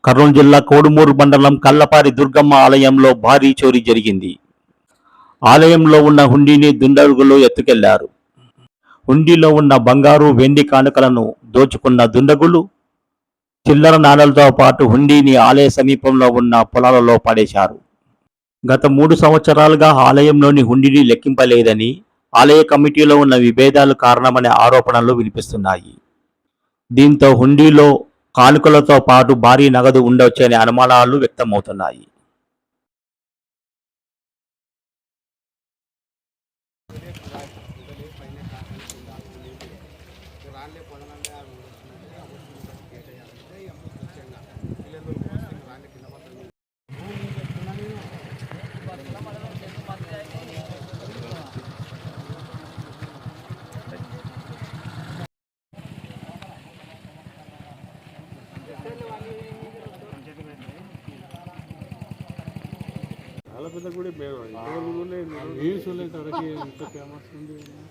కర్నూలు జిల్లా కోడుమూరు మండలం కల్లపారి దుర్గమ్మ ఆలయంలో భారీ చోరీ జరిగింది. ఆలయంలో ఉన్న హుండీని దుండగులు ఎత్తుకెళ్లారు. హుండీలో ఉన్న బంగారు, వెండి కానుకలను దోచుకున్న దుండగులు చిల్లర నాణాలతో పాటు హుండీని ఆలయ సమీపంలో ఉన్న పొలాలలో పడేశారు. గత 3 సంవత్సరాలుగా ఆలయంలోని హుండీని లెక్కింపలేదని, ఆలయ కమిటీలో ఉన్న విభేదాలు కారణమనే ఆరోపణలు వినిపిస్తున్నాయి. దీంతో హుండీలో కానుకలతో పాటు భారీ నగదు ఉండొచ్చనే అనుమానాలు వ్యక్తమవుతున్నాయి.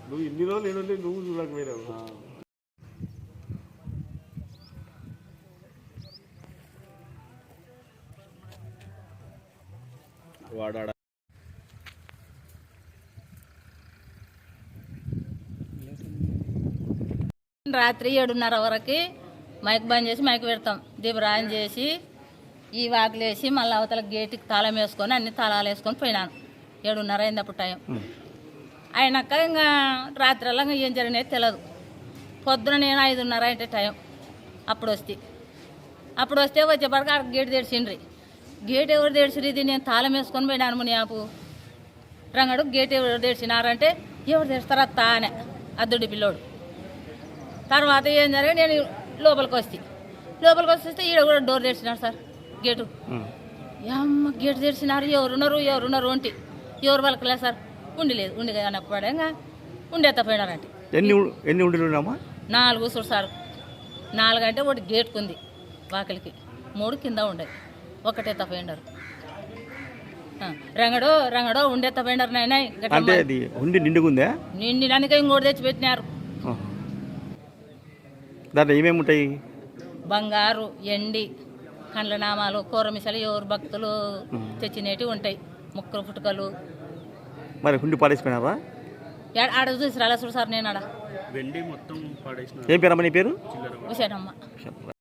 నువ్వు ఇన్ని రోజులు ఏదో నువ్వు చూడకపోయినావు. రాత్రి 7:30 వరకు మైక్ బంద్ చేసి మైక్ పెడతాం, దీపరాన్ చేసి ఈ వాకిలు వేసి మళ్ళీ అవతల గేటుకి తాళం వేసుకొని అన్ని తాళాలు వేసుకొని పోయినాను. 7:30 అయింది అప్పుడు టైం. అయినాక ఇంకా రాత్రిలో ఇంకా ఏం జరిగినాయి తెలియదు. పొద్దున నేను 5:30 అంటే టైం. అప్పుడు వస్తే వచ్చేప్పటికి ఆ గేటు తెడిచిండ్రి. గేట్ ఎవరు తెడిచిరు? ఇది నేను తాళం వేసుకొని పోయినాను మునియాపు. రంగడు గేట్ ఎవరు తెడిచినారంటే ఎవరు తెస్తారా అత్తా అనే అద్దుడి పిల్లోడు. తర్వాత ఏం జరిగి నేను లోపలికి వస్తే ఈడ కూడా డోర్ తెడిచినాడు సార్ గేటు. అమ్మ గేటు తెడిచినారు, ఎవరున్నారు అంటే ఎవరు పలకలే సార్. ఉండి లేదు, ఉండి అన్నప్పుడంగా ఉండేత్తపోయినారంటే. ఎన్ని ఉండినామా? 4 చూడు సార్. 4 అంటే ఒకటి గేటుకుంది వాకిలికి, 3 కింద ఉండేది, ఒకటే తపోయినారు. రంగడో ఉండే తపోయినారు నాయన. నిండినందుకే ఇంకోటి తెచ్చి పెట్టినారు. దాంట్లో ఏమేమి ఉంటాయి? బంగారు, ఎండి, కండ్ల నామాలు, కూరమిసలు, ఎవరు భక్తులు తెచ్చినవి ఉంటాయి, ముక్కలు పుట్టుకలు. మరి హుండి పాడేసిపోయినారా? ఆడ చూసి రాలే చూడు సార్. నేను ఆడ ఏం పేరమ్మా నీ పేరు? ఉషానమ్మ.